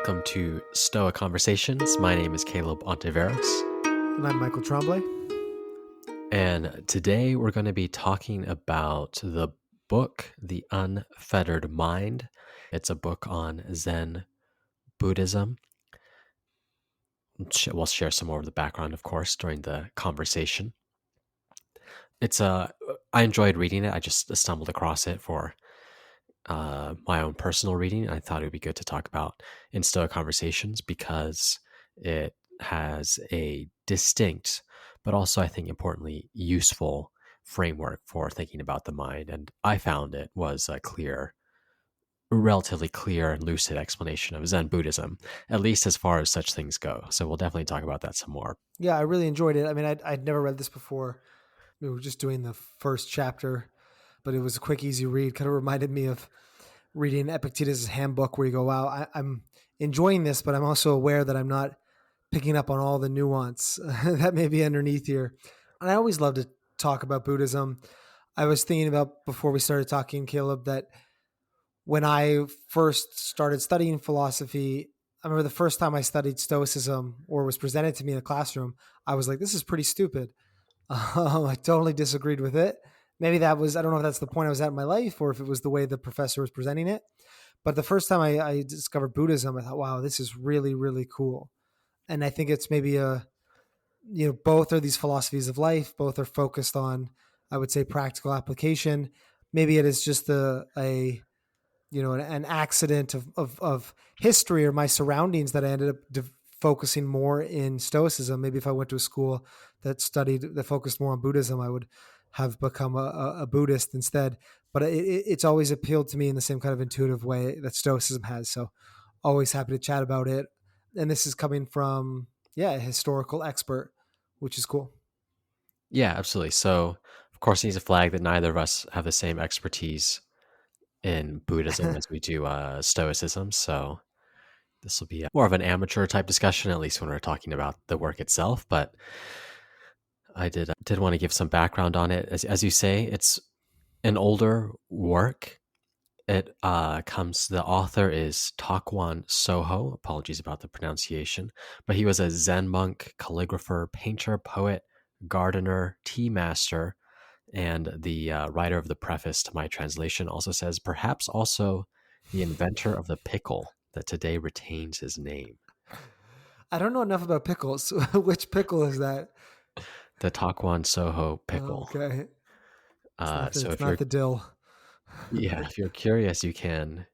Welcome to Stoic Conversations. My name is Caleb Ontiveros. And I'm Michael Tremblay. And today we're going to be talking about the book, The Unfettered Mind. It's a book on Zen Buddhism. We'll share some more of the background, of course, during the conversation. I enjoyed reading it. I just stumbled across it for my own personal reading. I thought it would be good to talk about in Stoic Conversations because it has a distinct, but also I think importantly useful framework for thinking about the mind. And I found it was a relatively clear and lucid explanation of Zen Buddhism, at least as far as such things go. So we'll definitely talk about that some more. Yeah, I really enjoyed it. I mean, I'd never read this before. We were just doing the first chapter, but it was a quick, easy read. Kind of reminded me of reading Epictetus' handbook where you go, wow, I'm enjoying this, but I'm also aware that I'm not picking up on all the nuance that may be underneath here. And I always love to talk about Buddhism. I was thinking about before we started talking, Caleb, that when I first started studying philosophy, I remember the first time I studied Stoicism or was presented to me in the classroom, I was like, this is pretty stupid. I totally disagreed with it. Maybe that was, I don't know if that's the point I was at in my life or if it was the way the professor was presenting it. But the first time I discovered Buddhism, I thought, wow, this is really, really cool. And I think it's maybe both are these philosophies of life. Both are focused on, I would say, practical application. Maybe it is just an accident of history or my surroundings that I ended up focusing more in Stoicism. Maybe if I went to a school that focused more on Buddhism, I would have become a Buddhist instead. But it's always appealed to me in the same kind of intuitive way that Stoicism has. So always happy to chat about it. And this is coming from, a historical expert, which is cool. Yeah, absolutely. So, of course, it needs a flag that neither of us have the same expertise in Buddhism as we do Stoicism. So this will be more of an amateur type discussion, at least when we're talking about the work itself. But I did want to give some background on it. As you say, it's an older work. The author is Takuan Soho. Apologies about the pronunciation. But he was a Zen monk, calligrapher, painter, poet, gardener, tea master, and the writer of the preface to my translation also says, perhaps also the inventor of the pickle that today retains his name. I don't know enough about pickles. Which pickle is that? The Takuan Soho pickle. Okay. So It's not the dill. if you're curious, you can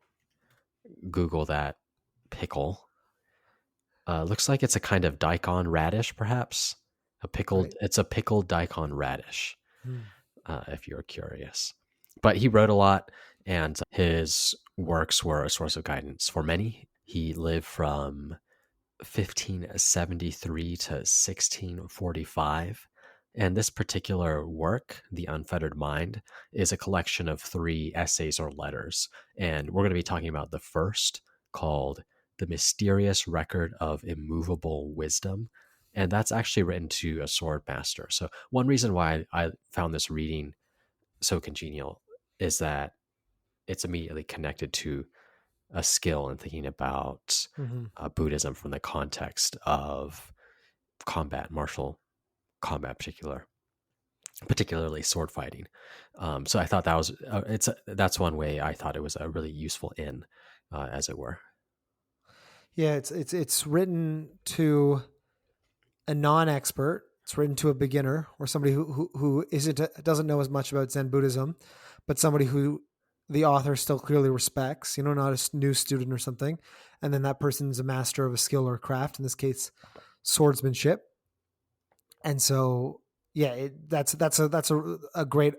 Google that pickle. Looks like it's a kind of daikon radish, perhaps. Right. It's a pickled daikon radish. Hmm. If you're curious. But he wrote a lot, and his works were a source of guidance for many. He lived from 1573 to 1645. And this particular work, The Unfettered Mind, is a collection of 3 essays or letters. And we're going to be talking about the first, called The Mysterious Record of Immovable Wisdom. And that's actually written to a sword master. So one reason why I found this reading so congenial is that it's immediately connected to a skill in thinking about Mm-hmm. Buddhism from the context of martial combat, particularly sword fighting. So I thought that was that's one way I thought it was a really useful as it were. Yeah, it's written to a non-expert. It's written to a beginner or somebody who doesn't know as much about Zen Buddhism, but somebody who the author still clearly respects. Not a new student or something, and then that person's a master of a skill or a craft. In this case, swordsmanship. And so, yeah, that's a great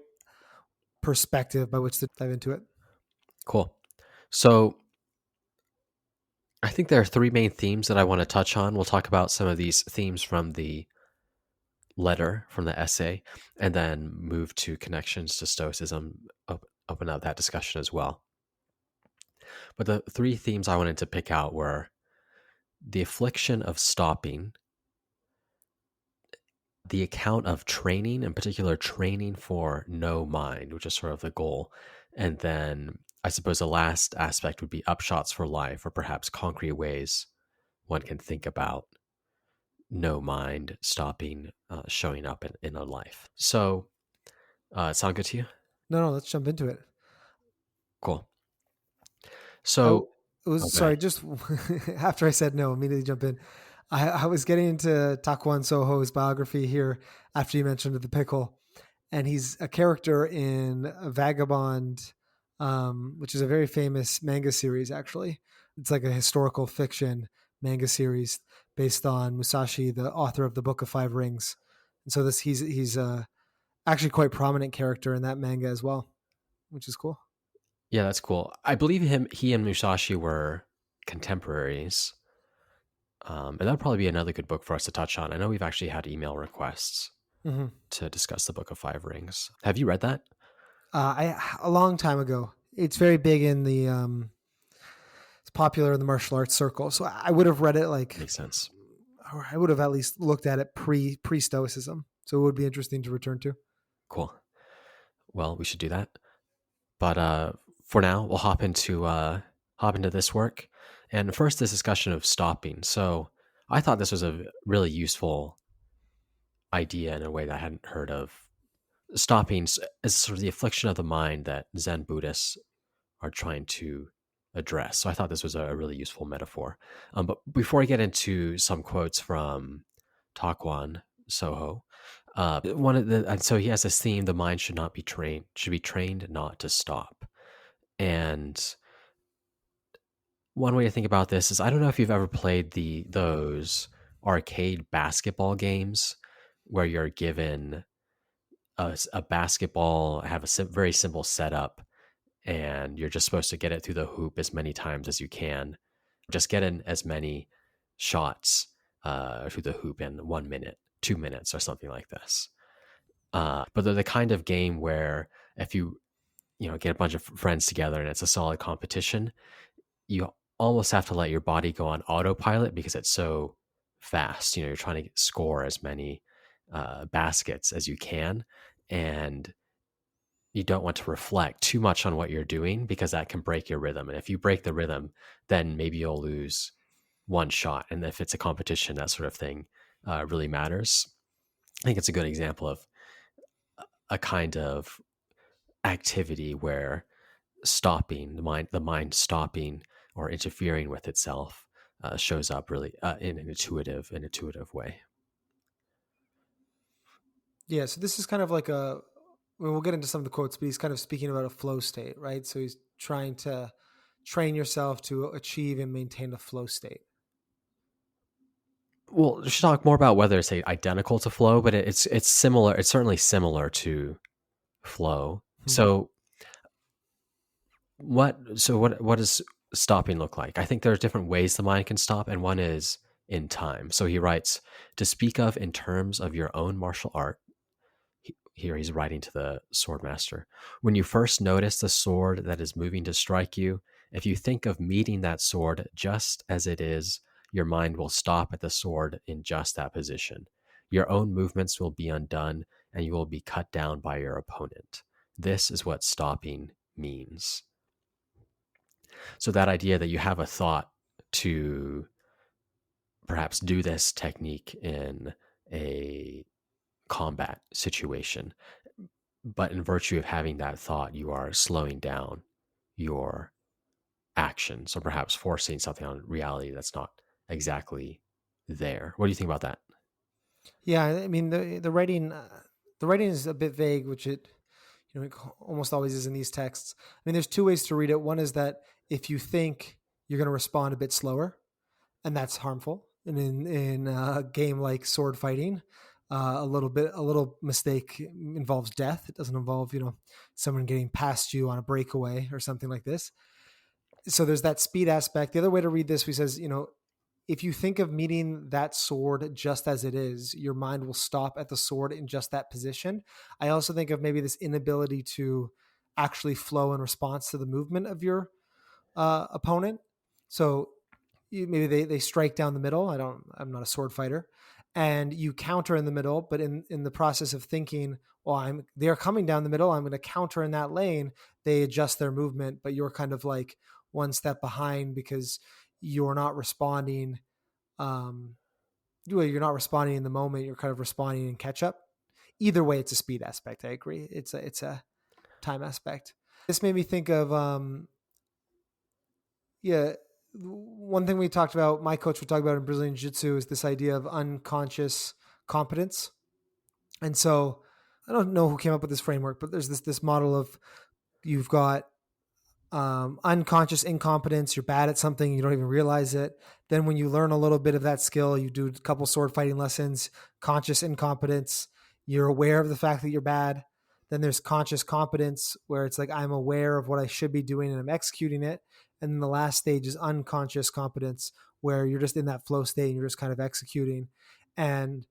perspective by which to dive into it. Cool. So I think there are 3 main themes that I want to touch on. We'll talk about some of these themes from the letter, from the essay, and then move to connections to Stoicism, open up that discussion as well. But the 3 themes I wanted to pick out were the affliction of stopping, the account of training, in particular training for no mind, which is sort of the goal, and then I suppose the last aspect would be upshots for life, or perhaps concrete ways one can think about no mind stopping showing up in a life. So, sound good to you? No, let's jump into it. Cool. I So, oh, was go ahead. sorry, just after I said no, immediately jump in. I was getting into Takuan Soho's biography here after you mentioned the pickle, and he's a character in Vagabond, which is a very famous manga series. Actually, it's like a historical fiction manga series based on Musashi, the author of the Book of Five Rings. And so this he's actually quite prominent character in that manga as well, which is cool. Yeah, that's cool. I believe he and Musashi were contemporaries. And that'd probably be another good book for us to touch on. I know we've actually had email requests Mm-hmm. to discuss the Book of Five Rings. Have you read that? I a long time ago. It's very big in the it's popular in the martial arts circle. So I would have read it like, Makes sense. or I would have at least looked at it pre Stoicism. So it would be interesting to return to. Cool. Well, we should do that. But for now, we'll hop into this work. And first, this discussion of stopping. So I thought this was a really useful idea in a way that I hadn't heard of. Stopping is sort of the affliction of the mind that Zen Buddhists are trying to address. So I thought this was a really useful metaphor. But before I get into some quotes from Takuan Soho, one of the and so he has this theme: the mind should not be trained, should be trained not to stop. And one way to think about this is I don't know if you've ever played those arcade basketball games where you're given a basketball, have a very simple setup, and you're just supposed to get it through the hoop as many times as you can. Just get in as many shots through the hoop in 1 minute, 2 minutes, or something like this. But they're the kind of game where if you get a bunch of friends together and it's a solid competition, you almost have to let your body go on autopilot because it's so fast. You're trying to score as many baskets as you can, and you don't want to reflect too much on what you're doing because that can break your rhythm. And if you break the rhythm, then maybe you'll lose one shot. And if it's a competition, that sort of thing really matters. I think it's a good example of a kind of activity where stopping the mind stopping or interfering with itself shows up really in an intuitive way. Yeah. So this is kind of like a. We'll get into some of the quotes, but he's kind of speaking about a flow state, right? So he's trying to train yourself to achieve and maintain a flow state. Well, we should talk more about whether it's identical to flow, but it's similar. It's certainly similar to flow. Hmm. So what does stopping look like? I think there are different ways the mind can stop, and one is in time. So he writes, to speak of in terms of your own martial art. Here he's writing to the sword master. When you first notice the sword that is moving to strike you, if you think of meeting that sword just as it is, your mind will stop at the sword in just that position. Your own movements will be undone, and you will be cut down by your opponent. This is what stopping means. So that idea that you have a thought to perhaps do this technique in a combat situation, but in virtue of having that thought, you are slowing down your actions or perhaps forcing something on reality that's not exactly there. What do you think about that? Yeah, I mean the writing is a bit vague, which it almost always is in these texts. I mean, there's two ways to read it. One is that if you think you're going to respond a bit slower, and that's harmful. And in a game like sword fighting, a little mistake involves death. It doesn't involve someone getting past you on a breakaway or something like this. So there's that speed aspect. The other way to read this, he says, if you think of meeting that sword just as it is, your mind will stop at the sword in just that position. I also think of maybe this inability to actually flow in response to the movement of your opponent. So maybe they strike down the middle. I'm not a sword fighter, and you counter in the middle. But in the process of thinking, well, they're coming down the middle, I'm going to counter in that lane. they adjust their movement, but you're kind of like one step behind because you're not responding. Um, you're not responding in the moment. You're kind of responding in catch up. Either way, it's a speed aspect. I agree. It's a time aspect. This made me think of yeah. One thing we talked about, my coach would talk about in Brazilian Jiu Jitsu is this idea of unconscious competence. And so I don't know who came up with this framework, but there's this model of you've got unconscious incompetence. You're bad at something, you don't even realize it. Then when you learn a little bit of that skill, you do a couple sword fighting lessons. Conscious incompetence, you're aware of the fact that you're bad. Then there's conscious competence, where it's like I'm aware of what I should be doing and I'm executing it. And then the last stage is unconscious competence, where you're just in that flow state and you're just kind of executing. And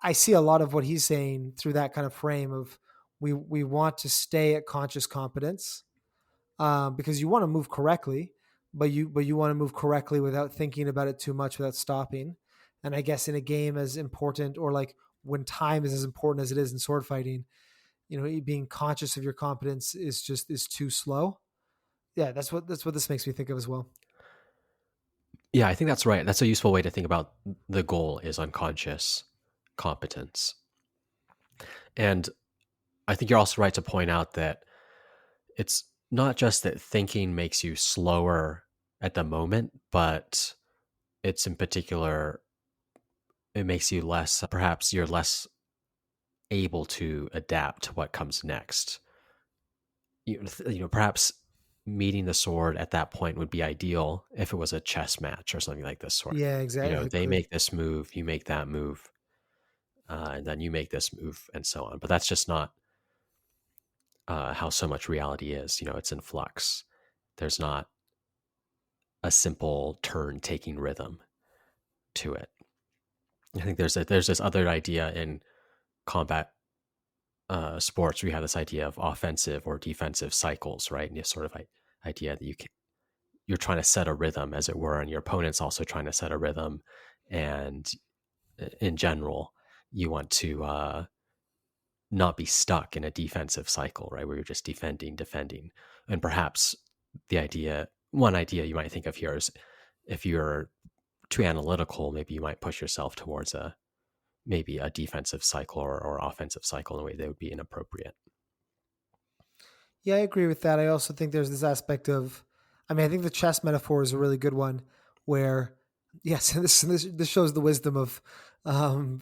I see a lot of what he's saying through that kind of frame of we want to stay at conscious competence, because you want to move correctly, but you want to move correctly without thinking about it too much, without stopping. And I guess in a game as important, or like when time is as important as it is in sword fighting, being conscious of your competence is too slow. Yeah, that's what this makes me think of as well. Yeah, I think that's right. That's a useful way to think about the goal is unconscious competence. And I think you're also right to point out that it's not just that thinking makes you slower at the moment, but it's in particular, it makes you less, perhaps you're less able to adapt to what comes next. Perhaps meeting the sword at that point would be ideal if it was a chess match or something like this sort. Yeah, exactly. They Agree. make this move, you make that move, and then you make this move, and so on. But that's just not how so much reality is. It's in flux. There's not a simple turn-taking rhythm to it. I think there's this other idea in combat sports. We have this idea of offensive or defensive cycles, right? And this sort of idea that you're trying to set a rhythm, as it were, and your opponent's also trying to set a rhythm. And in general, you want to not be stuck in a defensive cycle, right? Where you're just defending. And perhaps one idea you might think of here is if you're too analytical, maybe you might push yourself towards maybe a defensive cycle or offensive cycle in a way that would be inappropriate. Yeah, I agree with that. I also think there's this aspect of, I mean, I think the chess metaphor is a really good one where, yes, this shows the wisdom of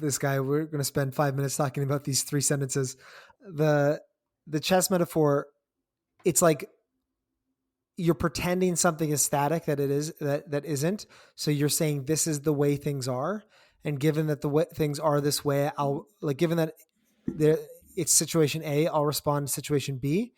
this guy. We're going to spend 5 minutes talking about these three sentences. The the chess metaphor, it's like you're pretending something is static that it is that isn't. So you're saying this is the way things are, and given that the way things are this way, I'll like given that there it's situation A, I'll respond to situation B,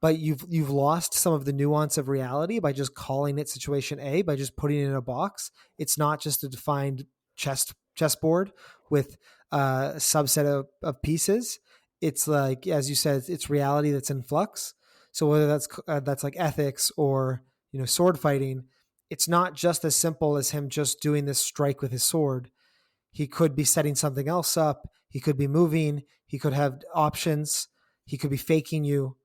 but you've lost some of the nuance of reality by just calling it situation A, by just putting it in a box. It's not just a defined chessboard with a subset of pieces. It's like, as you said, it's reality that's in flux. So whether that's like ethics or sword fighting, it's not just as simple as him just doing this strike with his sword. He could be setting something else up. He could be moving. He could have options. He could be faking you.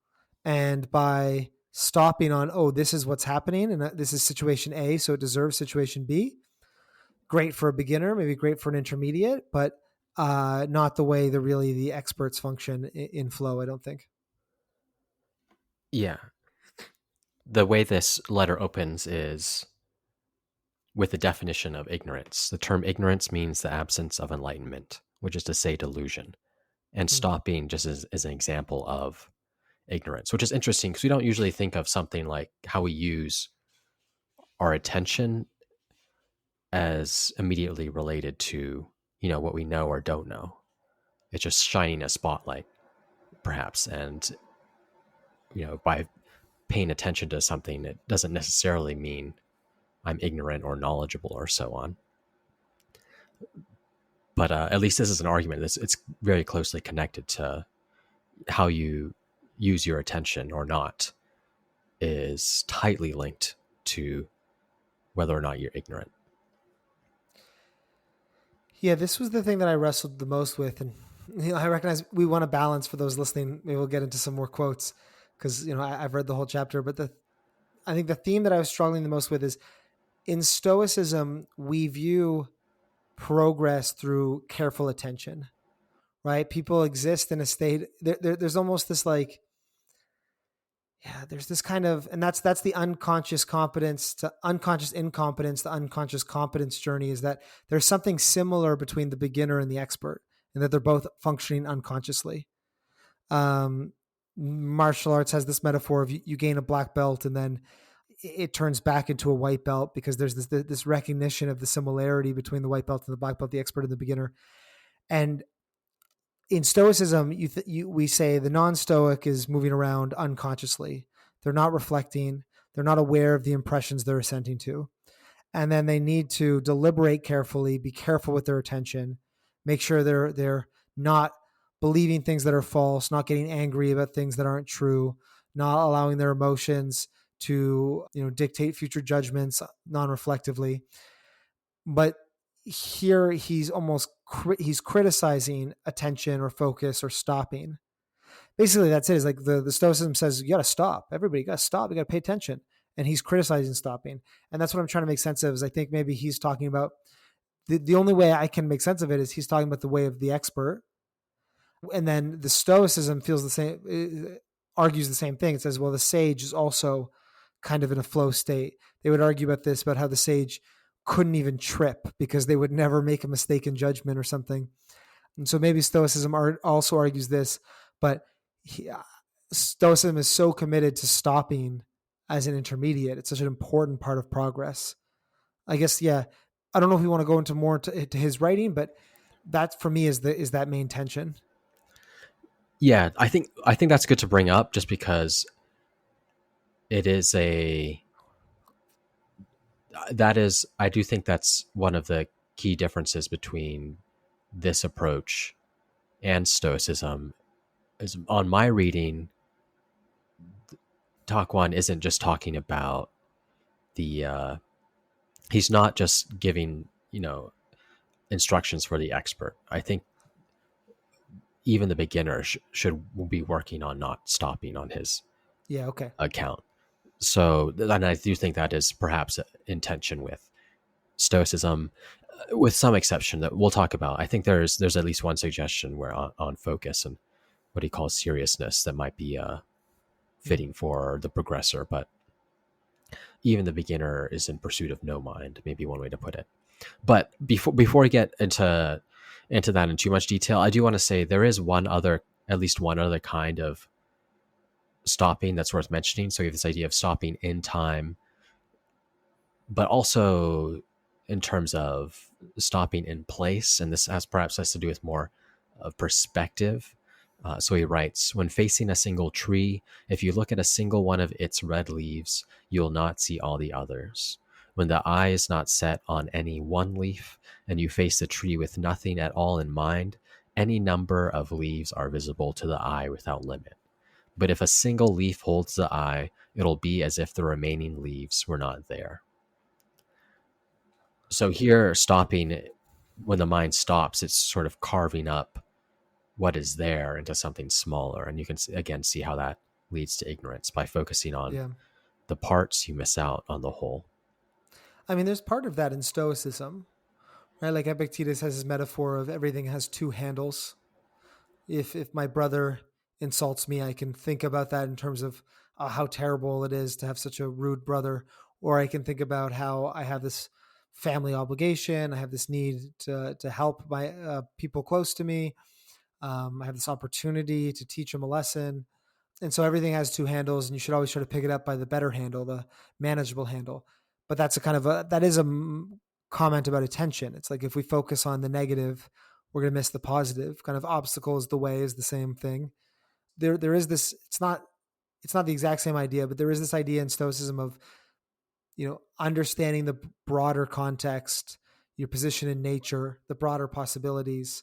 And by stopping on, oh, this is what's happening and this is situation A, so it deserves situation B, great for a beginner, maybe great for an intermediate, but not the way the experts function in flow, I don't think. Yeah. The way this letter opens is with the definition of ignorance. The term ignorance means the absence of enlightenment, which is to say delusion. And Hmm. stopping just is an example of ignorance, which is interesting because we don't usually think of something like how we use our attention as immediately related to, what we know or don't know. It's just shining a spotlight, perhaps. And, by paying attention to something, it doesn't necessarily mean I'm ignorant or knowledgeable or so on. But at least this is an argument. It's very closely connected to how you use your attention or not, is tightly linked to whether or not you're ignorant. Yeah, this was the thing that I wrestled the most with. And I recognize we want to balance for those listening. Maybe we'll get into some more quotes because I've read the whole chapter, but I think the theme that I was struggling the most with is in Stoicism we view progress through careful attention, right? People exist in a state. There's almost this like, yeah, there's this kind of, and that's the unconscious competence to unconscious incompetence, the unconscious competence journey, is that there's something similar between the beginner and the expert, and that they're both functioning unconsciously. Um, Martial arts has this metaphor of you gain a black belt and then it turns back into a white belt because there's this recognition of the similarity between the white belt and the black belt, the expert and the beginner. And in Stoicism, we say the non-Stoic is moving around unconsciously. They're not reflecting. They're not aware of the impressions they're assenting to. And then they need to deliberate carefully, be careful with their attention, make sure they're not believing things that are false, not getting angry about things that aren't true, not allowing their emotions to dictate future judgments non-reflectively. But here he's criticizing attention or focus or stopping. Basically, that's it. Is like the Stoicism says you got to stop. Everybody got to stop. You got to pay attention. And he's criticizing stopping. And that's what I'm trying to make sense of. Is I think maybe he's talking about the only way I can make sense of it is he's talking about the way of the expert. And then the Stoicism feels the same, argues the same thing. It says, well, the sage is also kind of in a flow state. They would argue about this, about how the sage couldn't even trip because they would never make a mistake in judgment or something. And so maybe Stoicism also argues this, but Stoicism is so committed to stopping as an intermediate. It's such an important part of progress. I guess, yeah. I don't know if we want to go into more to his writing, but that for me is that main tension. Yeah, I think that's good to bring up just because it is I do think that's one of the key differences between this approach and Stoicism. Is on my reading, Takuan isn't just talking about the he's not just giving instructions for the expert. I think even the beginner should be working on not stopping on his Yeah. Okay. account. So, and I do think that is perhaps in tension with Stoicism, with some exception that we'll talk about. I think there's at least one suggestion where on focus and what he calls seriousness that might be fitting for the progressor, but even the beginner is in pursuit of no mind, maybe one way to put it. But before we get into that in too much detail, I do want to say there is at least one other kind of stopping that's worth mentioning. So we have this idea of stopping in time, but also in terms of stopping in place. And this perhaps has to do with more of perspective. So he writes, when facing a single tree, if you look at a single one of its red leaves, you will not see all the others. When the eye is not set on any one leaf, and you face the tree with nothing at all in mind, any number of leaves are visible to the eye without limit. But if a single leaf holds the eye, it'll be as if the remaining leaves were not there. So here, stopping, when the mind stops, it's sort of carving up what is there into something smaller. And you can, again, see how that leads to ignorance by focusing on Yeah. the parts, you miss out on the whole. I mean, there's part of that in Stoicism, right? Like Epictetus has his metaphor of everything has two handles. If my brother insults me, I can think about that in terms of how terrible it is to have such a rude brother, or I can think about how I have this family obligation, I have this need to help my people close to me. I have this opportunity to teach them a lesson. And so everything has two handles, and you should always try to pick it up by the better handle, the manageable handle. But that's that is a comment about attention. It's like if we focus on the negative, we're going to miss the positive. Kind of obstacle is the way is the same thing. There is this. It's not the exact same idea, but there is this idea in Stoicism of understanding the broader context, your position in nature, the broader possibilities,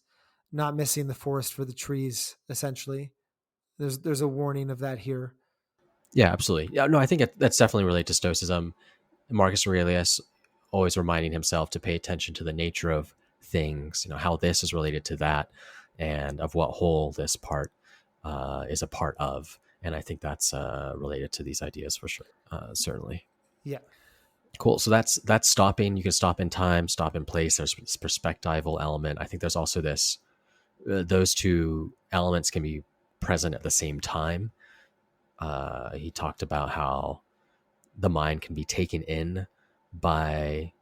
not missing the forest for the trees. Essentially, there's a warning of that here. Yeah, absolutely. Yeah, no, I think that's definitely related to Stoicism. Marcus Aurelius always reminding himself to pay attention to the nature of things, how this is related to that, and of what whole this part is a part of. And I think that's related to these ideas for sure, certainly. Yeah. Cool. So that's stopping. You can stop in time, stop in place. There's this perspectival element. I think there's also this. Those two elements can be present at the same time. He talked about how the mind can be taken in by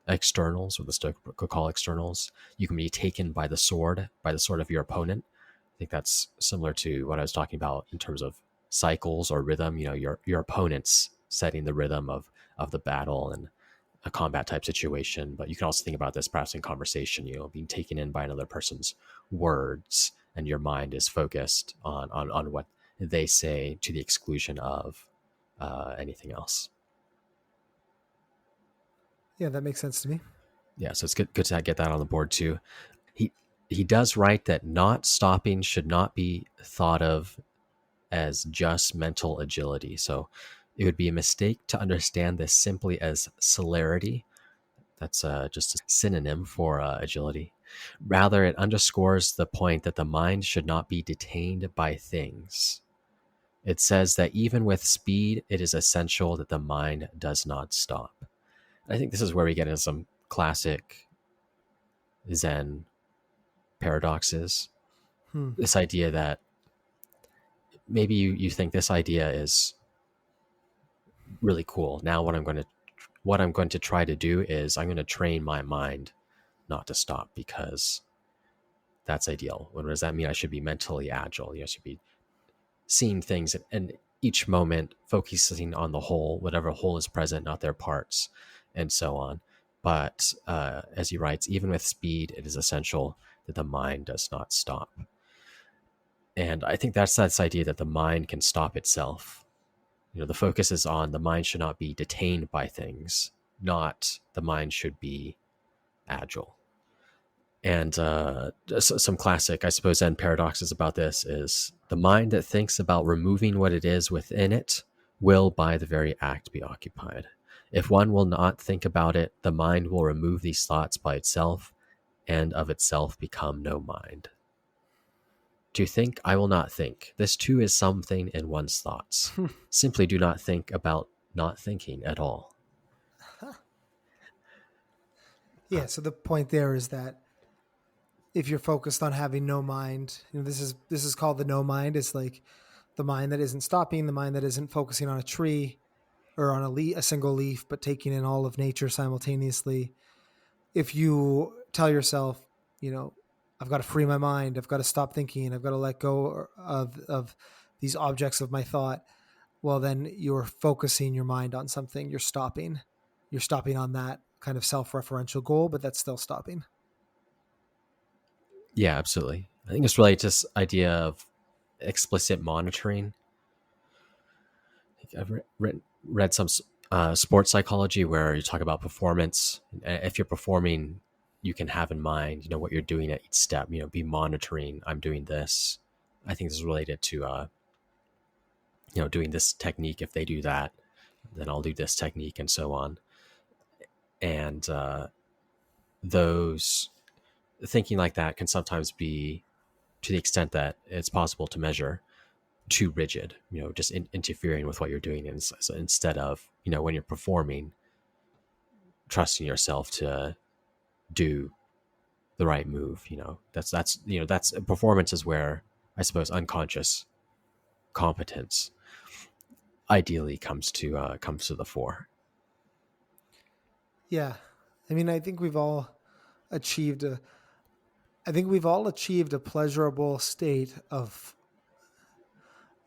externals, or the Stoic could call externals. You can be taken by the sword of your opponent. I think that's similar to what I was talking about in terms of cycles or rhythm. You know, your opponent's setting the rhythm of the battle and a combat type situation. But you can also think about this perhaps in conversation, you know, being taken in by another person's words, and your mind is focused on what they say to the exclusion of anything else. Yeah, that makes sense to me. Yeah, so it's good to get that on the board too. He he does write that not stopping should not be thought of as just mental agility. So it would be a mistake to understand this simply as celerity. That's just a synonym for agility. Rather, it underscores the point that the mind should not be detained by things. It says that even with speed, it is essential that the mind does not stop. I think this is where we get into some classic Zen paradoxes. Hmm. This idea that maybe you think this idea is really cool. Now what I'm going to try to do is I'm going to train my mind not to stop, because that's ideal. What does that mean? I should be mentally agile. You know, I should be seeing things and each moment focusing on the whole, whatever whole is present, not their parts, and so on. But as he writes, even with speed, it is essential that the mind does not stop. And I think that's this idea that the mind can stop itself. You know, the focus is on the mind should not be detained by things, not the mind should be agile. And some classic, I suppose, Zen paradoxes about this is the mind that thinks about removing what it is within it will, by the very act, be occupied. If one will not think about it, the mind will remove these thoughts by itself, and of itself become no mind. To think, I will not think. This too is something in one's thoughts. Simply do not think about not thinking at all. Yeah. So the point there is that if you're focused on having no mind, this is called the no mind. It's like the mind that isn't stopping, the mind that isn't focusing on a tree or on a single leaf, but taking in all of nature simultaneously. If you tell yourself, you know, I've got to free my mind, I've got to stop thinking, I've got to let go of these objects of my thought, well, then you're focusing your mind on something. You're stopping on that kind of self-referential goal, but that's still stopping. Yeah, absolutely. I think it's really just idea of explicit monitoring. I've read some sports psychology where you talk about performance. If you're performing, you can have in mind, you know, what you're doing at each step. You know, be monitoring. I'm doing this. I think this is related to, you know, doing this technique. If they do that, then I'll do this technique, and so on. And those thinking like that can sometimes be, to the extent that it's possible to measure, too rigid, you know, just interfering with what you're doing. And so instead of, you know, when you're performing, trusting yourself to do the right move, you know, you know, that's performance is where I suppose unconscious competence ideally comes to the fore. Yeah. I mean, achieved a I think we've all achieved a pleasurable state of,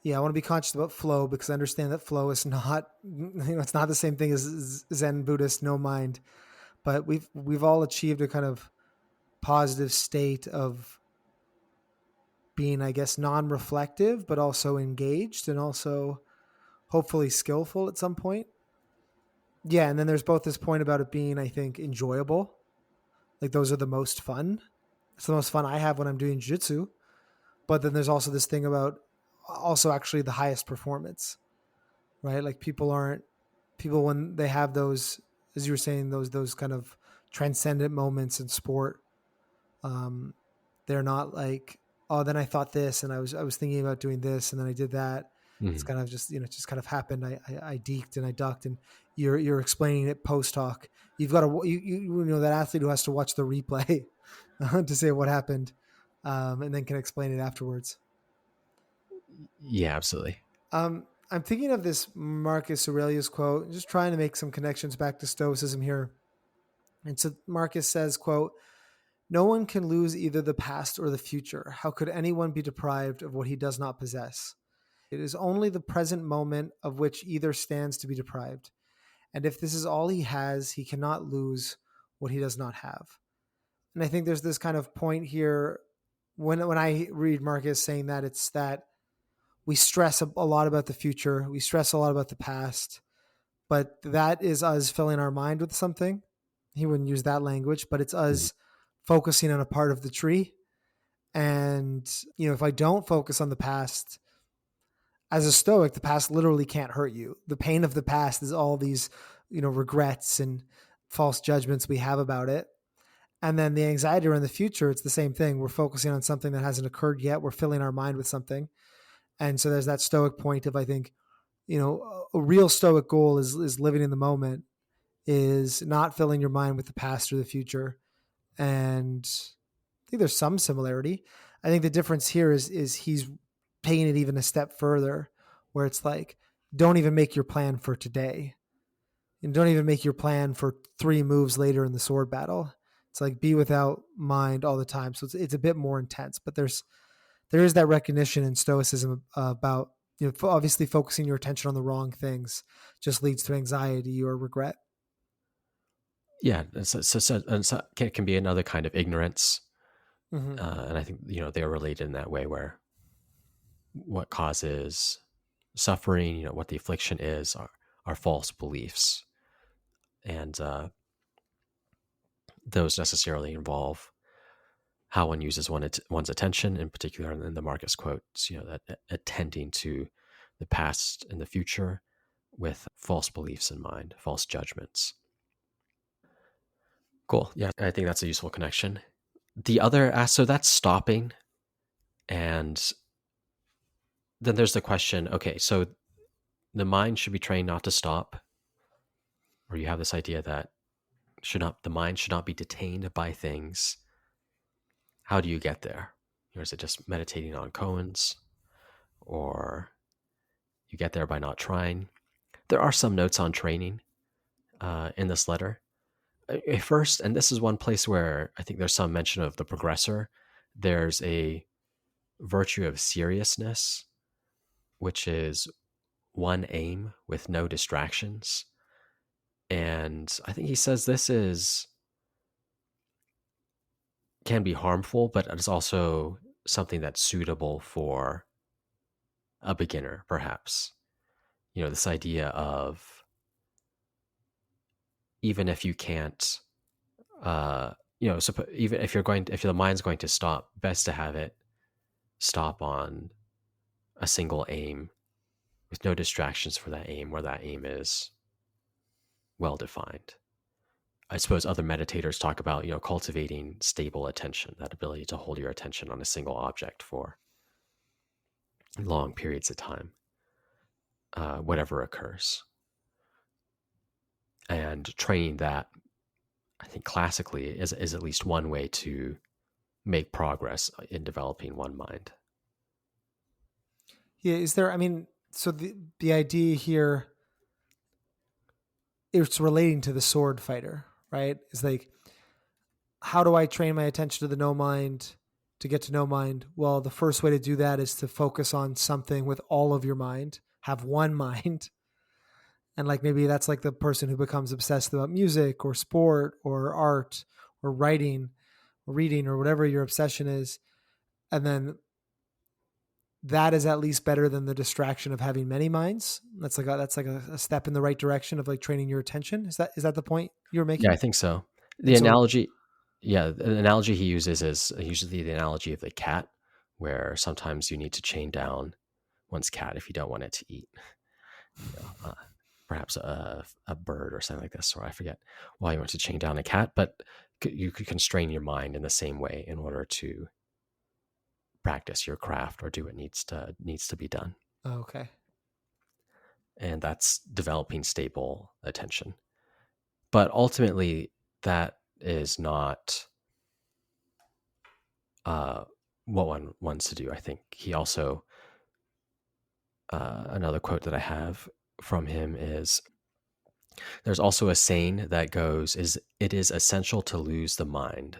yeah, I want to be conscious about flow because I understand that flow is not, it's not the same thing as Zen Buddhist no mind, but we've all achieved a kind of positive state of being, I guess, non-reflective, but also engaged and also hopefully skillful at some point. Yeah. And then there's both this point about it being, I think, enjoyable. Like those are the most fun. It's the most fun I have when I'm doing jiu-jitsu. But then there's also this thing about also actually the highest performance, right? Like people when they have those, as you were saying, those kind of transcendent moments in sport, um, they're not like, oh, then I thought this and I was thinking about doing this and then I did that. It's Mhm. kind of just, just kind of happened. I deked and I ducked, and you're explaining it post hoc. You've got to you know that athlete who has to watch the replay to say what happened, and then can explain it afterwards. Yeah, absolutely. I'm thinking of this Marcus Aurelius quote, just trying to make some connections back to Stoicism here. And so Marcus says, quote, "No one can lose either the past or the future. How could anyone be deprived of what he does not possess? It is only the present moment of which either stands to be deprived. And if this is all he has, he cannot lose what he does not have." And I think there's this kind of point here when I read Marcus saying that, it's that we stress a lot about the future, we stress a lot about the past, but that is us filling our mind with something. He wouldn't use that language, but it's Mhm. us focusing on a part of the tree. And, if I don't focus on the past, as a Stoic, the past literally can't hurt you. The pain of the past is all these, regrets and false judgments we have about it. And then the anxiety around the future, it's the same thing. We're focusing on something that hasn't occurred yet. We're filling our mind with something. And so there's that Stoic point of, I think, a real Stoic goal is living in the moment, is not filling your mind with the past or the future. And I think there's some similarity. I think the difference here is he's taking it even a step further, where it's like, don't even make your plan for today, and don't even make your plan for 3 moves later in the sword battle. It's like, be without mind all the time. So it's a bit more intense, but there is that recognition in Stoicism about, obviously focusing your attention on the wrong things just leads to anxiety or regret. Yeah, can be another kind of ignorance, Mm-hmm. and I think they're related in that way, where what causes suffering, what the affliction is, are false beliefs, and those necessarily involve how one uses one's attention, in particular in the Marcus quotes, that attending to the past and the future with false beliefs in mind, false judgments. Cool. Yeah, I think that's a useful connection. The other, so that's stopping. And then there's the question, okay, so the mind should be trained not to stop, or you have this idea that the mind should not be detained by things. How do you get there? Or is it just meditating on koans, or you get there by not trying? There are some notes on training in this letter. First, and this is one place where I think there's some mention of the progressor, there's a virtue of seriousness, which is one aim with no distractions. And I think he says this is can be harmful, but it's also something that's suitable for a beginner, perhaps. This idea of, even if you can't, even if the mind's going to stop, best to have it stop on a single aim with no distractions for that aim, where that aim is well defined. I suppose other meditators talk about, cultivating stable attention, that ability to hold your attention on a single object for long periods of time, whatever occurs. And training that, I think classically, is at least one way to make progress in developing one mind. Yeah, is there? I mean, so the idea here, it's relating to the sword fighter, right? It's like, how do I train my attention to the no mind to get to no mind? Well, the first way to do that is to focus on something with all of your mind, have one mind. And like, maybe that's like the person who becomes obsessed about music or sport or art or writing or reading or whatever your obsession is. And then that is at least better than the distraction of having many minds. That's like a step in the right direction of like training your attention. Is that the point you're Yeah, I making? think so. The And so, analogy, yeah, the analogy he uses is usually the analogy of the cat, where sometimes you need to chain down one's cat if you don't want it to eat. You know, perhaps a bird or something like this, or I forget why you want to chain down a cat, but you could constrain your mind in the same way in order to practice your craft or do what needs to be done. okay. and that's developing stable attention. But ultimately, that is not uh, what one wants to do. I think he also, another quote that I have from him is, there's also a saying that goes, is it is essential to lose the mind.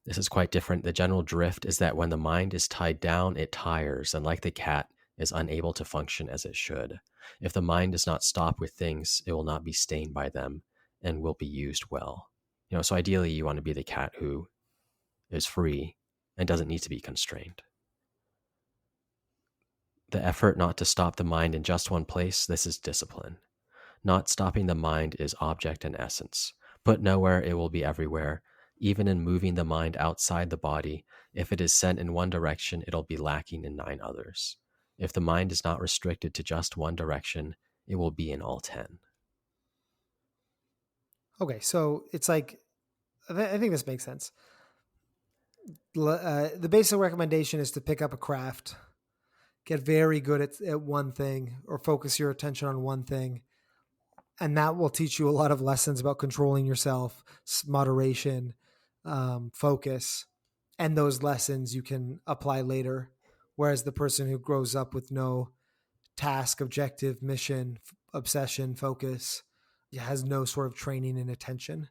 This is quite different. The general drift is that when the mind is tied down, it tires, and like the cat, is unable to function as it should. If the mind does not stop with things, it will not be stained by them and will be used well. So ideally, you want to be the cat who is free and doesn't need to be constrained. The effort not to stop the mind in just one place, this is discipline. Not stopping the mind is object and essence. Put nowhere, it will be everywhere. Even in moving the mind outside the body, if it is sent in one direction, it'll be lacking in 9 others. If the mind is not restricted to just one direction, it will be in all 10. Okay, so it's like, I think this makes sense. The basic recommendation is to pick up a craft, get very good at one thing, or focus your attention on one thing. And that will teach you a lot of lessons about controlling yourself, moderation, focus. And those lessons you can apply later. Whereas the person who grows up with no task, objective, mission, obsession, focus, has no sort of training in attention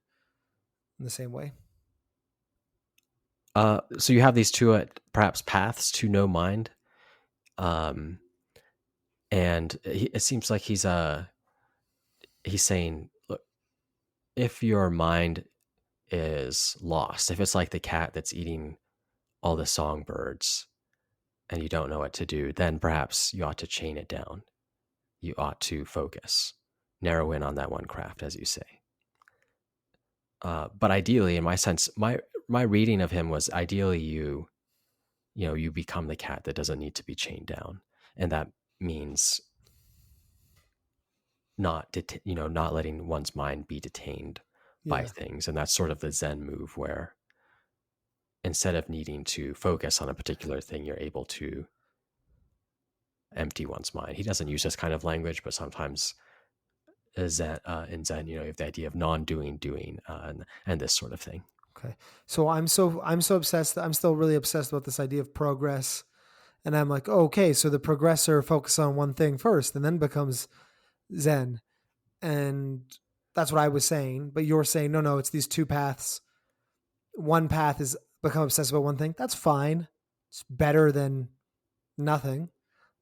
in the same way. So you have these two perhaps paths to no mind, and it seems like he's saying, look, if your mind is lost, if it's like the cat that's eating all the songbirds and you don't know what to do, then perhaps you ought to chain it down. You ought to focus, narrow in on that one craft, as you say. But ideally, in my sense, my reading of him was, ideally you become the cat that doesn't need to be chained down, and that means not letting one's mind be detained by Yeah. things. And that's sort of the Zen move, where instead of needing to focus on a particular thing, you're able to empty one's mind. He doesn't use this kind of language, but sometimes in Zen, you have the idea of non-doing, doing, and this sort of thing. Okay. So I'm so obsessed. I'm still really obsessed about this idea of progress. And I'm like, oh, okay, so the progressor focuses on one thing first and then becomes Zen. And that's what I was saying. But you're saying, no, it's these two paths. One path is become obsessed about one thing. That's fine. It's better than nothing,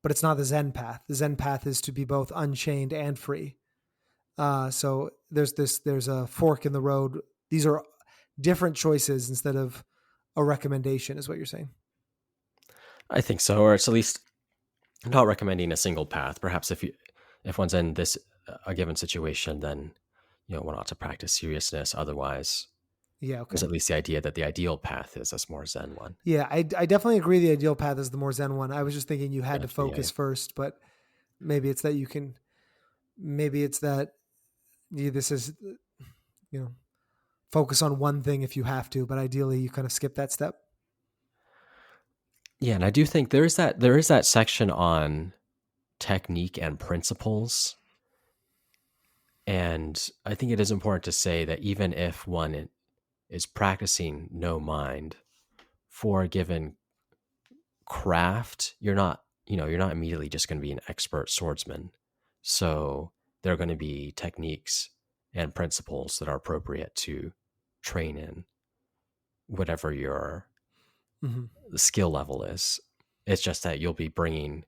but it's not the Zen path. The Zen path is to be both unchained and free. So there's a fork in the road. These are different choices instead of a recommendation, is what you're saying. I think so, or it's at least not recommending a single path. Perhaps if one's in this a given situation, then one ought to practice seriousness. Otherwise, Yeah. Okay. there's at least the idea that the ideal path is a more Zen one. Yeah, I definitely agree. The ideal path is the more Zen one. I was just thinking you had to Gotcha, yeah. focus first, but maybe it's that this is, focus on one thing if you have to, but ideally you kind of skip that step. Yeah, and I do think there is that section on technique and principles. And I think it is important to say that even if one is practicing no mind for a given craft, you're not immediately just going to be an expert swordsman. So there are going to be techniques and principles that are appropriate to train in whatever your Mm-hmm. skill level is. It's just that you'll be bringing,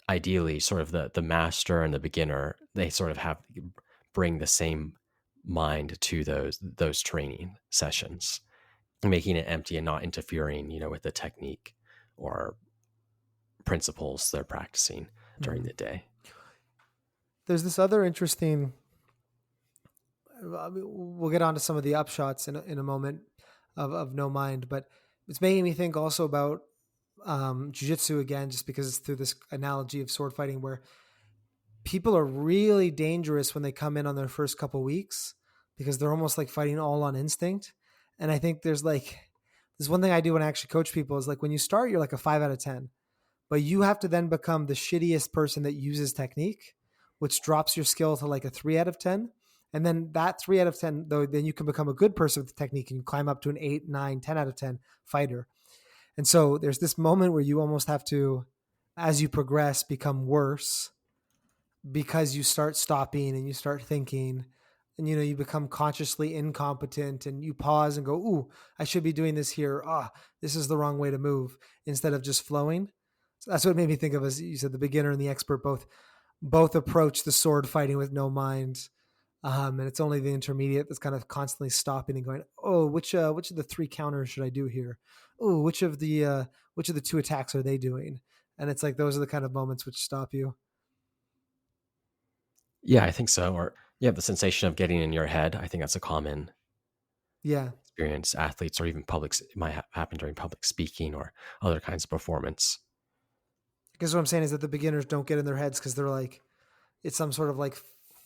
ideally, sort of the master and the beginner, they sort of bring the same mind to those training sessions, making it empty and not interfering with the technique or principles they're practicing during Mm-hmm. the day. There's this other interesting. We'll get on to some of the upshots in a moment of no mind, but it's making me think also about jujitsu again, just because it's through this analogy of sword fighting, where people are really dangerous when they come in on their first couple weeks because they're almost like fighting all on instinct. And I think there's one thing I do when I actually coach people is like when you start, you're like a 5 out of 10. but you have to then become the shittiest person that uses technique, which drops your skill to like a 3 out of 10. And then that 3 out of 10, though, then you can become a good person with the technique and climb up to an 8, 9, 10 out of 10 fighter. And so there's this moment where you almost have to, as you progress, become worse because you start stopping and you start thinking, and you become consciously incompetent, and you pause and go, ooh, I should be doing this here. This is the wrong way to move, instead of just flowing. So that's what made me think of, as you said, the beginner and the expert both approach the sword fighting with no mind. And it's only the intermediate that's kind of constantly stopping and going, oh, which of the 3 counters should I do here? Oh, which of the 2 attacks are they doing? And it's like, those are the kind of moments which stop you. Yeah, I think so. Or you have the sensation of getting in your head. I think that's a common Yeah. experience. Athletes, or even it might happen during public speaking or other kinds of performance. Because what I'm saying is that the beginners don't get in their heads because they're like, it's some sort of like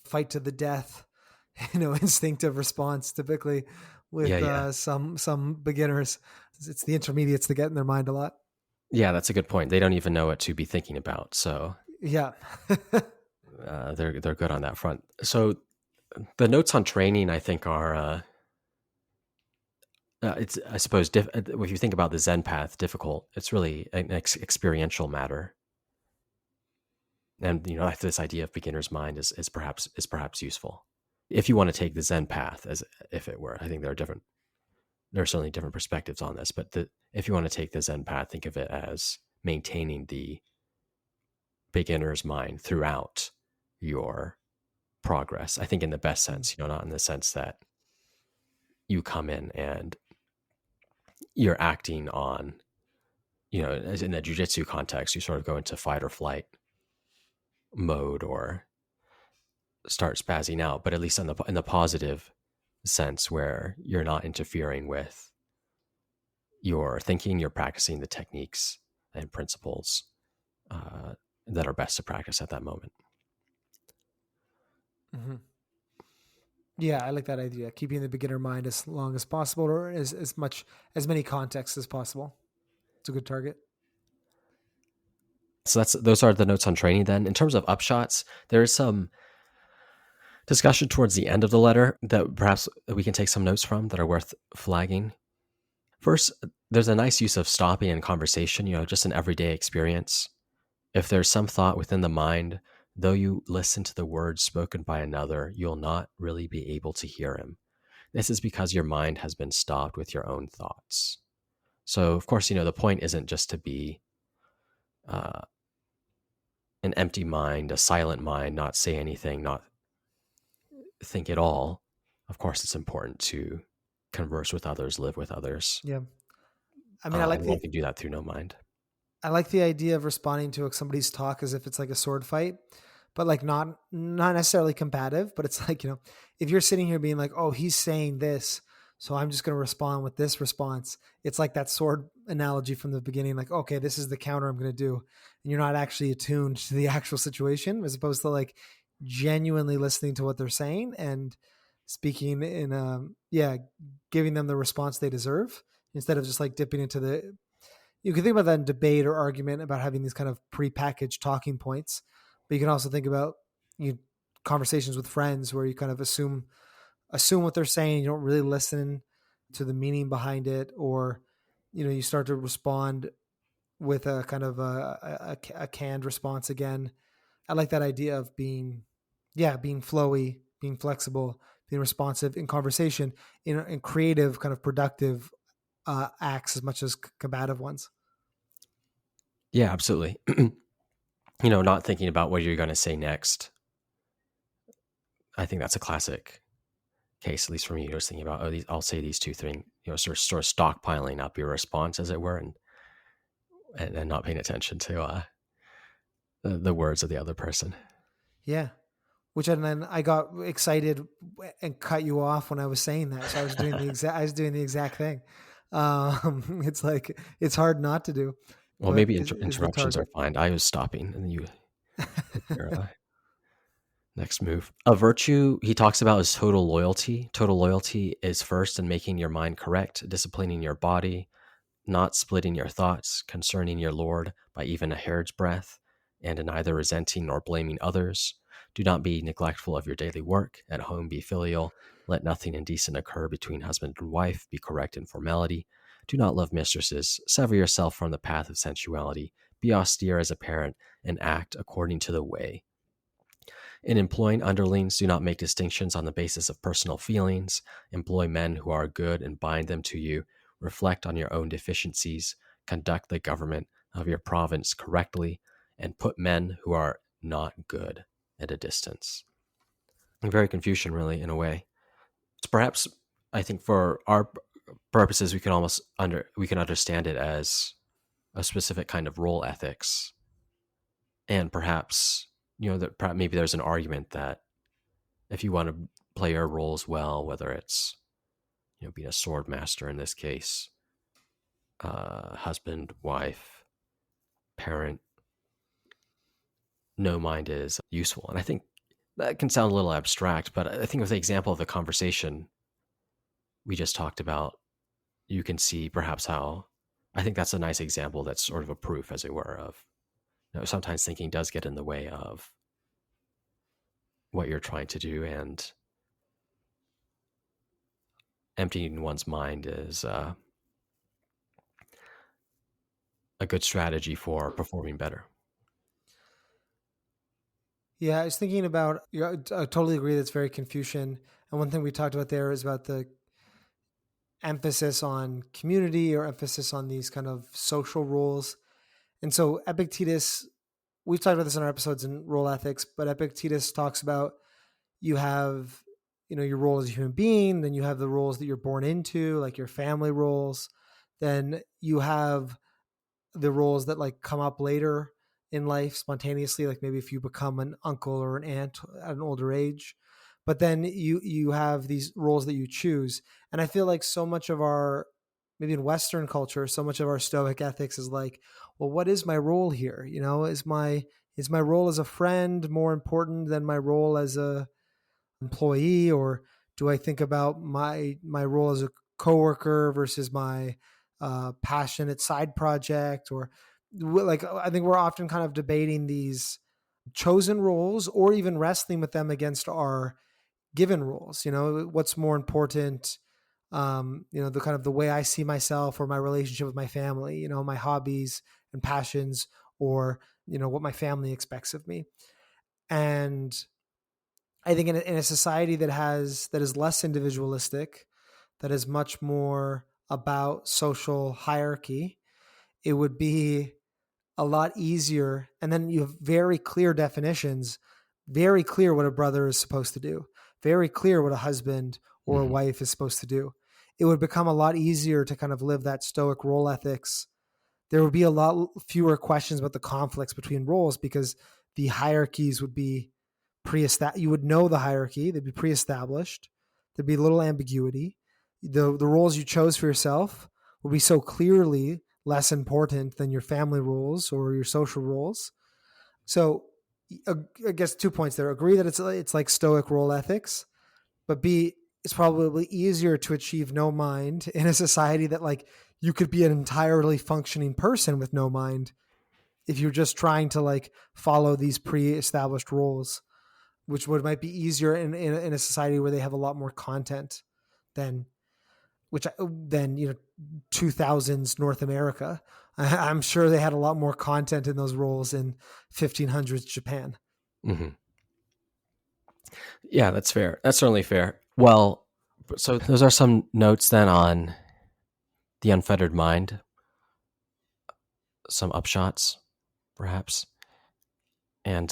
fight to the death, instinctive response typically Yeah, with yeah. some beginners. It's the intermediates that get in their mind a lot. Yeah, that's a good point. They don't even know what to be thinking about. So Yeah. they're good on that front. So the notes on training, I think, are it's, I suppose, if you think about the Zen path, difficult. It's really an experiential matter, and this idea of beginner's mind is perhaps useful if you want to take the Zen path as if it were. I think there are certainly different perspectives on this, but if you want to take the Zen path, think of it as maintaining the beginner's mind throughout your progress. I think in the best sense, not in the sense that you come in and you're acting on, as in the jujitsu context, you sort of go into fight or flight mode or start spazzing out, but at least in the positive sense, where you're not interfering with your thinking, you're practicing the techniques and principles that are best to practice at that moment. Mm-hmm. Yeah, I like that idea. Keeping the beginner mind as long as possible, or as many contexts as possible. It's a good target. So those are the notes on training. Then, in terms of upshots, there is some discussion towards the end of the letter that perhaps we can take some notes from that are worth flagging. First, there's a nice use of stopping in conversation, just an everyday experience. If there's some thought within the mind, though you listen to the words spoken by another, you'll not really be able to hear him. This is because your mind has been stopped with your own thoughts. So, of course, the point isn't just to be uh, an empty mind, a silent mind, not say anything, not think at all. Of course, it's important to converse with others, live with others, Yeah. I mean, I like and one can do that through no mind. I like the idea of responding to somebody's talk as if it's like a sword fight, but like not necessarily combative. But it's like, if you're sitting here being like, oh, he's saying this, so I'm just going to respond with this response. It's like that sword analogy from the beginning, like, okay, this is the counter I'm going to do, and you're not actually attuned to the actual situation, as opposed to like genuinely listening to what they're saying and speaking in giving them the response they deserve, instead of just like dipping into the, you can think about that in debate or argument about having these kind of prepackaged talking points, but you can also think about conversations with friends where you kind of assume what they're saying. You don't really listen to the meaning behind it, or you start to respond with a kind of a canned response again. I like that idea of being flowy, being flexible, being responsive in conversation, in creative, kind of productive acts as much as combative ones. Yeah, absolutely. Not thinking about what you're going to say next. I think that's a classic case, at least for me. Just thinking about, I'll say these 2 things, sort of stockpiling up your response, as it were, and not paying attention to the words of the other person. Yeah. Which, and then I got excited and cut you off when I was saying that. So I was doing the exact thing. It's like, it's hard not to do, Well, but maybe is the interruptions are target. fine. I was stopping, and then you hit your next move. A virtue he talks about is total loyalty. Total loyalty is first in making your mind correct, disciplining your body, not splitting your thoughts concerning your Lord, by even a hair's breadth, and in neither resenting nor blaming others. Do not be neglectful of your daily work. At home, be filial. Let nothing indecent occur between husband and wife. Be correct in formality. Do not love mistresses. Sever yourself from the path of sensuality. Be austere as a parent and act according to the way. In employing underlings, do not make distinctions on the basis of personal feelings. Employ men who are good and bind them to you. Reflect on your own deficiencies. Conduct the government of your province correctly, and put men who are not good at a distance. Very Confucian, really, in a way. It's perhaps, I think, for our purposes, we can understand it as a specific kind of role ethics, and perhaps that perhaps maybe there's an argument that if you want to play your roles well, whether it's being a sword master in this case, husband, wife, parent, no mind is useful. And I think that can sound a little abstract, but I think with the example of the conversation we just talked about, you can see perhaps how I think that's a nice example that's sort of a proof, as it were, of sometimes thinking does get in the way of what you're trying to do, and emptying one's mind is a good strategy for performing better. Yeah, I was thinking about. I totally agree. That's very Confucian. And one thing we talked about there is about the emphasis on community or emphasis on these kind of social rules. And so Epictetus, we've talked about this in our episodes in role ethics, but Epictetus talks about you have, your role as a human being, then you have the roles that you're born into, like your family roles, then you have the roles that like come up later in life spontaneously, like maybe if you become an uncle or an aunt at an older age. But then you have these roles that you choose. And I feel like so much of our, maybe in Western culture, so much of our Stoic ethics is like, well, what is my role here? Is my role as a friend more important than my role as a employee, or do I think about my role as a coworker versus my passionate side project? Or like, I think we're often kind of debating these chosen roles, or even wrestling with them against our given roles. What's more important? The kind of the way I see myself, or my relationship with my family. My hobbies and passions, or what my family expects of me. And I think in a society that is less individualistic, that is much more about social hierarchy, it would be a lot easier. And then you have very clear definitions, very clear what a brother is supposed to do, very clear what a husband or a Mm-hmm. wife is supposed to do. It would become a lot easier to kind of live that Stoic role ethics. There would be a lot fewer questions about the conflicts between roles, because the hierarchies would be pre-established. You would know the hierarchy; they'd be pre-established. There'd be little ambiguity. The roles you chose for yourself would be so clearly less important than your family roles or your social roles. So, I guess 2 points there. Agree that it's like Stoic role ethics, but B, it's probably easier to achieve no mind in a society that, like, you could be an entirely functioning person with no mind if you're just trying to like follow these pre-established roles, which might be easier in a society where they have a lot more content than 2000s North America. I'm sure they had a lot more content in those roles in 1500s Japan. Mm-hmm. Yeah, that's fair. That's certainly fair. Well, so those are some notes then on the unfettered mind, some upshots, perhaps. And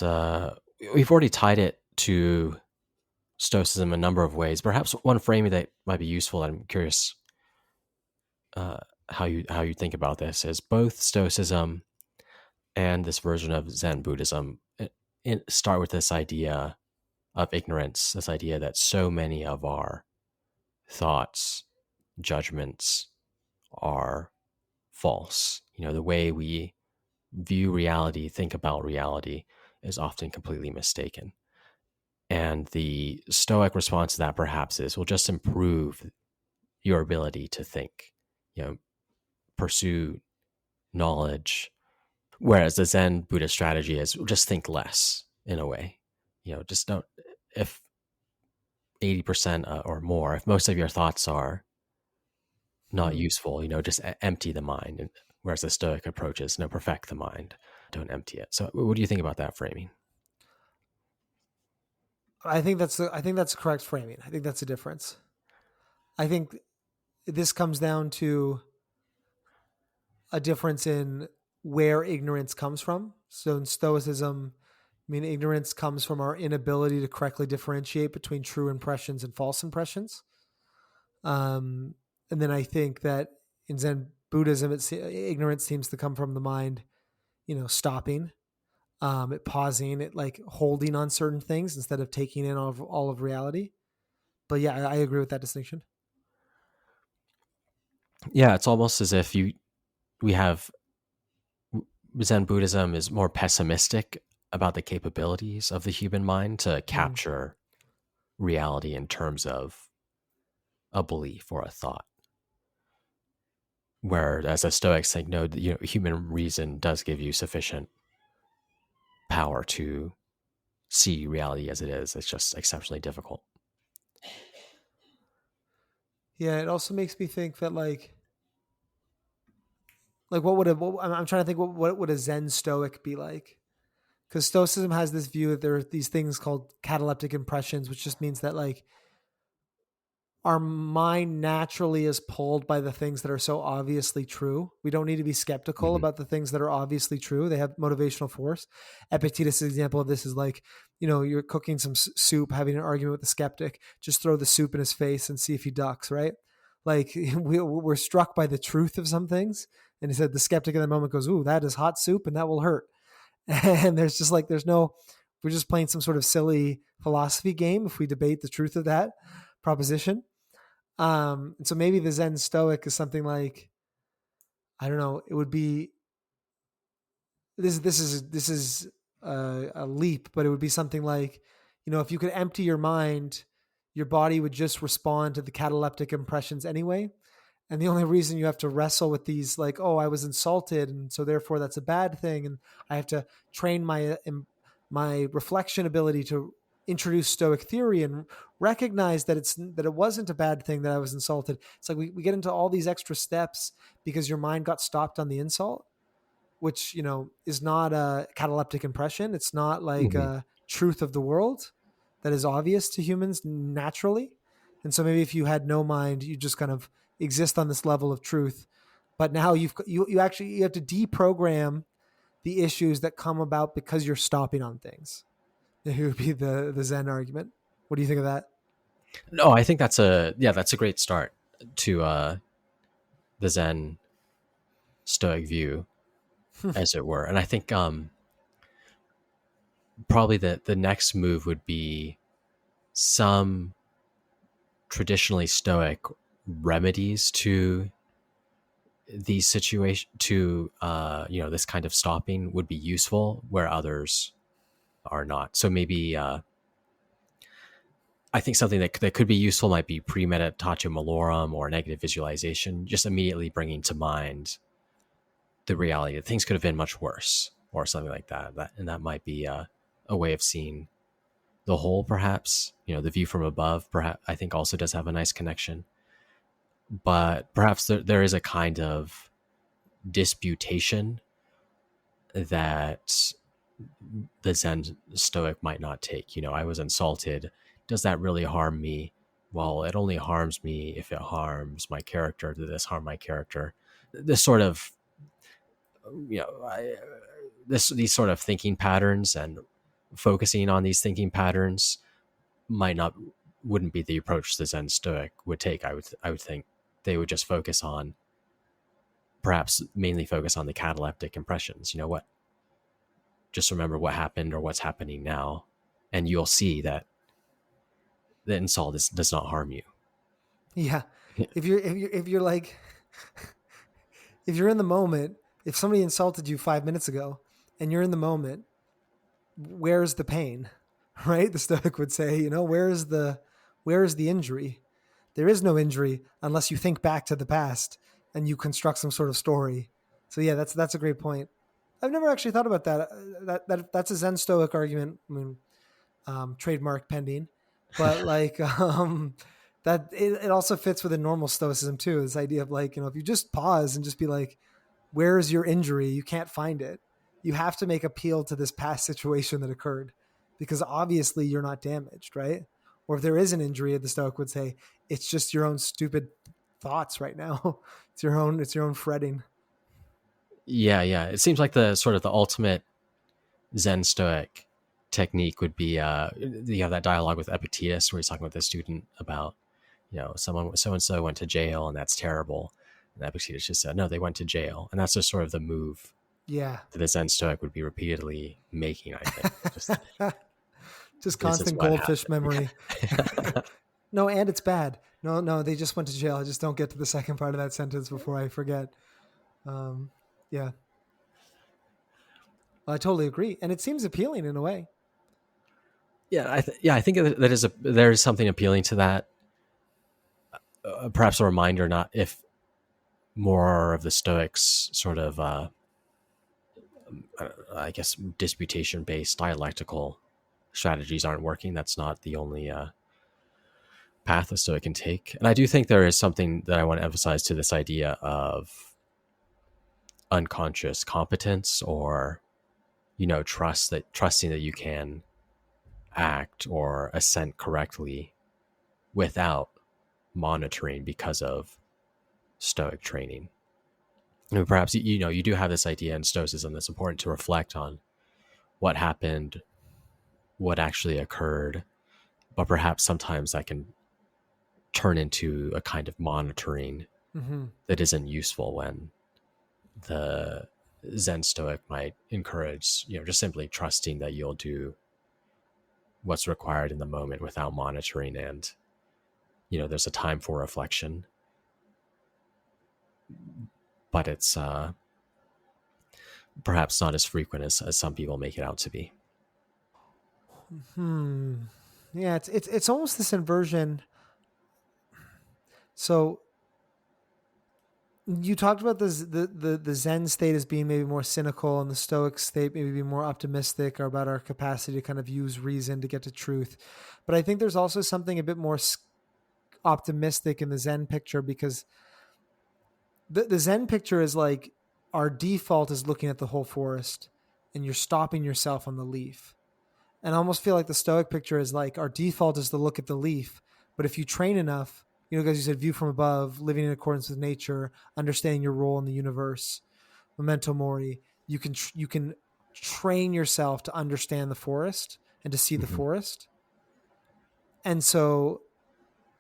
we've already tied it to Stoicism a number of ways. Perhaps one framing that might be useful, and I'm curious uh, how you think about this, is both Stoicism and this version of Zen Buddhism start with this idea of ignorance, this idea that so many of our thoughts, judgments are false. The way we view reality, think about reality, is often completely mistaken. And the Stoic response to that perhaps is, we'll just improve your ability to think, pursue knowledge, Whereas the Zen Buddhist strategy is just think less in a way. Just don't, if 80% or more, if most of your thoughts are not Hmm. useful, just empty the mind. And whereas the Stoic approach is no, perfect the mind, don't empty it. So what do you think about that framing? I think that's correct framing. I think that's a difference. I think this comes down to a difference in where ignorance comes from. So in Stoicism, I mean, ignorance comes from our inability to correctly differentiate between true impressions and false impressions. Um, and then I think that in Zen Buddhism, ignorance seems to come from the mind, stopping, it pausing, it like holding on certain things instead of taking in all of reality. But yeah, I agree with that distinction. Yeah, it's almost as if we have Zen Buddhism is more pessimistic about the capabilities of the human mind to Mm. capture reality in terms of a belief or a thought. Whereas the Stoics think, no, human reason does give you sufficient power to see reality as it is. It's just exceptionally difficult. Yeah, it also makes me think that like what would I'm trying to think what would a Zen Stoic be like? Because Stoicism has this view that there are these things called cataleptic impressions, which just means that like our mind naturally is pulled by the things that are so obviously true. We don't need to be skeptical Hmm. about the things that are obviously true. They have motivational force. Epictetus' example of this is like, you're cooking some soup, having an argument with the skeptic. Just throw the soup in his face and see if he ducks, right? Like we're struck by the truth of some things. And he said the skeptic in the moment goes, "Ooh, that is hot soup and that will hurt." And there's just like, we're just playing some sort of silly philosophy game if we debate the truth of that proposition. And so maybe the Zen Stoic is something like, I don't know, it would be this is a leap, but it would be something like, if you could empty your mind, your body would just respond to the cataleptic impressions anyway. And the only reason you have to wrestle with these, like, oh, I was insulted, and so therefore that's a bad thing, and I have to train my reflection ability to introduce Stoic theory and recognize that it wasn't a bad thing that I was insulted. It's like we get into all these extra steps because your mind got stopped on the insult, which is not a cataleptic impression. It's not like Hmm. a truth of the world that is obvious to humans naturally. And so maybe if you had no mind, you just kind of exist on this level of truth. But now you actually you have to deprogram the issues that come about because you're stopping on things. It would be the Zen argument. What do you think of that? No, I think that's a great start to the Zen Stoic view, as it were. And I think probably the next move would be some traditionally Stoic remedies to these situations, to this kind of stopping would be useful where others are not. So maybe I think something that could be useful might be premeditatio malorum or negative visualization, just immediately bringing to mind the reality that things could have been much worse or something like that. And that might be a way of seeing the whole, perhaps. The view from above, perhaps, I think also does have a nice connection. But perhaps there is a kind of disputation that the Zen Stoic might not take. I was insulted. Does that really harm me? Well, it only harms me if it harms my character. Did this harm my character? This sort of, you know, I, these sort of thinking patterns and focusing on these thinking patterns might not wouldn't be the approach the Zen Stoic would take. I would think they would just focus on, perhaps mainly focus on the cataleptic impressions. What, just remember what happened or what's happening now, and you'll see that the insult does not harm you. Yeah, if you're like if you're in the moment, if somebody insulted you 5 minutes ago and you're in the moment, where's the pain? Right? The Stoic would say, where is the injury? There is no injury unless you think back to the past and you construct some sort of story. So yeah, that's a great point. I've never actually thought about that. That's a Zen Stoic argument. I mean, trademark pending, but like that it also fits within normal Stoicism too. This idea of like, if you just pause and just be like, where is your injury? You can't find it. You have to make appeal to this past situation that occurred because obviously you're not damaged, right? Or if there is an injury, the Stoic would say it's just your own stupid thoughts right now. It's your own fretting. Yeah, yeah. It seems like the sort of the ultimate Zen Stoic technique would be you have that dialogue with Epictetus where he's talking with the student about, someone so and so went to jail and that's terrible. And Epictetus just said, no, they went to jail. And that's just sort of the move Yeah. that the Zen Stoic would be repeatedly making, I think. Just Just this is constant what goldfish happened. memory. No, and it's bad. No, they just went to jail. I just don't get to the second part of that sentence before I forget. Yeah, I totally agree, and it seems appealing in a way. I think there is something appealing to that. Perhaps a reminder, not if more of the Stoics sort of, I guess, disputation based dialectical strategies aren't working. That's not the only path a Stoic can take. And I do think there is something that I want to emphasize to this idea of unconscious competence, or trusting that you can act or assent correctly without monitoring because of Stoic training. I mean, perhaps you do have this idea in Stoicism that's important to reflect on what happened, what actually occurred, but perhaps sometimes that can turn into a kind of monitoring Mm-hmm. that isn't useful, when the Zen Stoic might encourage, just simply trusting that you'll do what's required in the moment without monitoring, and there's a time for reflection, but it's perhaps not as frequent as some people make it out to be. Yeah, it's almost this inversion. So you talked about the Zen state as being maybe more cynical, and the Stoic state maybe being more optimistic, or about our capacity to kind of use reason to get to truth. But I think there's also something a bit more optimistic in the Zen picture, because the Zen picture is like our default is looking at the whole forest, and you're stopping yourself on the leaf. And I almost feel like the Stoic picture is like our default is to look at the leaf, but if you train enough, because you said view from above, living in accordance with nature, understanding your role in the universe, memento mori, you can train yourself to understand the forest and to see the Mm-hmm. forest. And so,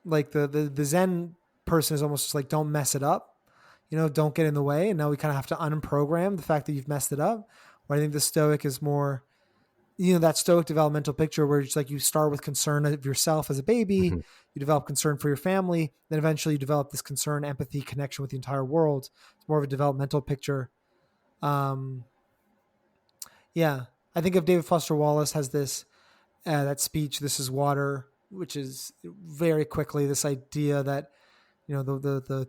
like the Zen person is almost just like, don't mess it up, don't get in the way. And now we kind of have to unprogram the fact that you've messed it up. Where I think the Stoic is more, that Stoic developmental picture where it's like you start with concern of yourself as a baby, Mm-hmm. you develop concern for your family, then eventually you develop this concern, empathy, connection with the entire world. It's more of a developmental picture. Um, yeah, I think of David Foster Wallace has this that speech, "This is water," which is very quickly this idea that the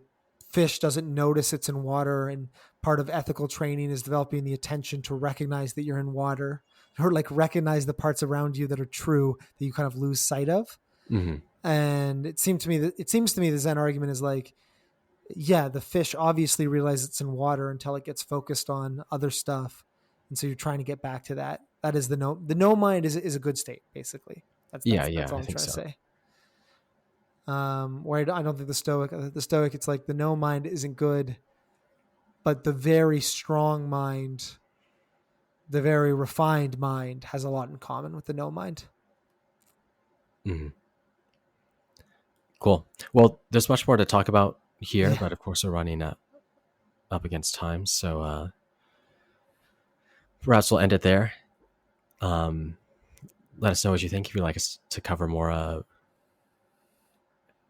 fish doesn't notice it's in water, and part of ethical training is developing the attention to recognize that you're in water, or like recognize the parts around you that are true that you kind of lose sight of. Mm-hmm. And it seems to me the Zen argument is like, yeah, the fish obviously realizes it's in water until it gets focused on other stuff, and so you're trying to get back to that. That is the no mind is a good state, basically. That's Yeah, that's yeah, all I I'm think trying to so. say. Where I don't think the Stoic, it's like the no mind isn't good, but the very strong mind, the very refined mind, has a lot in common with the no mind. Mm-hmm. Cool. Well, there's much more to talk about here, Yeah. but of course we're running up against time, so perhaps we'll end it there. Um, Let us know what you think, if you'd like us to cover more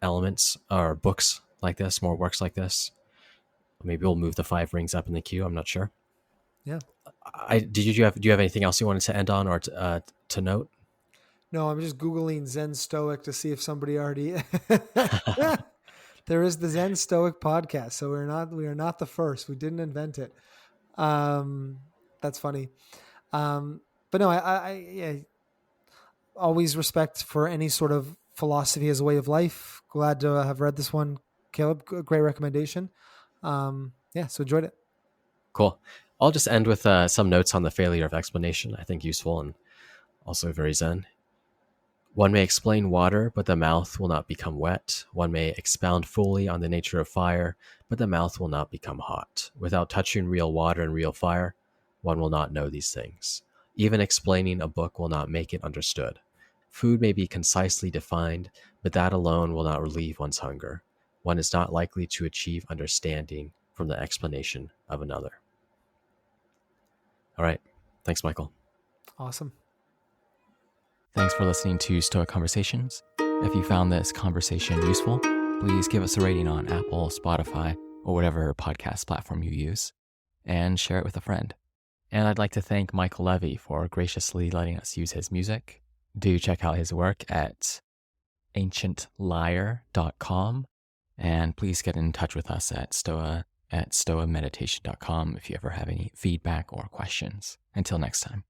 elements or books like this, more works like this. Maybe we'll move the 5 rings up in the queue. I'm not sure. Yeah. Do you have anything else you wanted to end on, or to note? No, I'm just Googling Zen Stoic to see if somebody already. There is the Zen Stoic podcast, so we are not the first. We didn't invent it. Um, That's funny. But no, yeah, always respect for any sort of philosophy as a way of life. Glad to have read this one, Caleb. Great recommendation. Yeah, so enjoyed it. Cool. I'll just end with some notes on the failure of explanation. I think useful and also very Zen. One may explain water, but the mouth will not become wet. One may expound fully on the nature of fire, but the mouth will not become hot. Without touching real water and real fire, one will not know these things. Even explaining a book will not make it understood. Food may be concisely defined, but that alone will not relieve one's hunger. One is not likely to achieve understanding from the explanation of another. All right. Thanks, Michael. Awesome. Thanks for listening to Stoic Conversations. If you found this conversation useful, please give us a rating on Apple, Spotify, or whatever podcast platform you use, and share it with a friend. And I'd like to thank Michael Levy for graciously letting us use his music. Do check out his work at ancientlyre.com, and please get in touch with us at stoameditation.com if you ever have any feedback or questions. Until next time.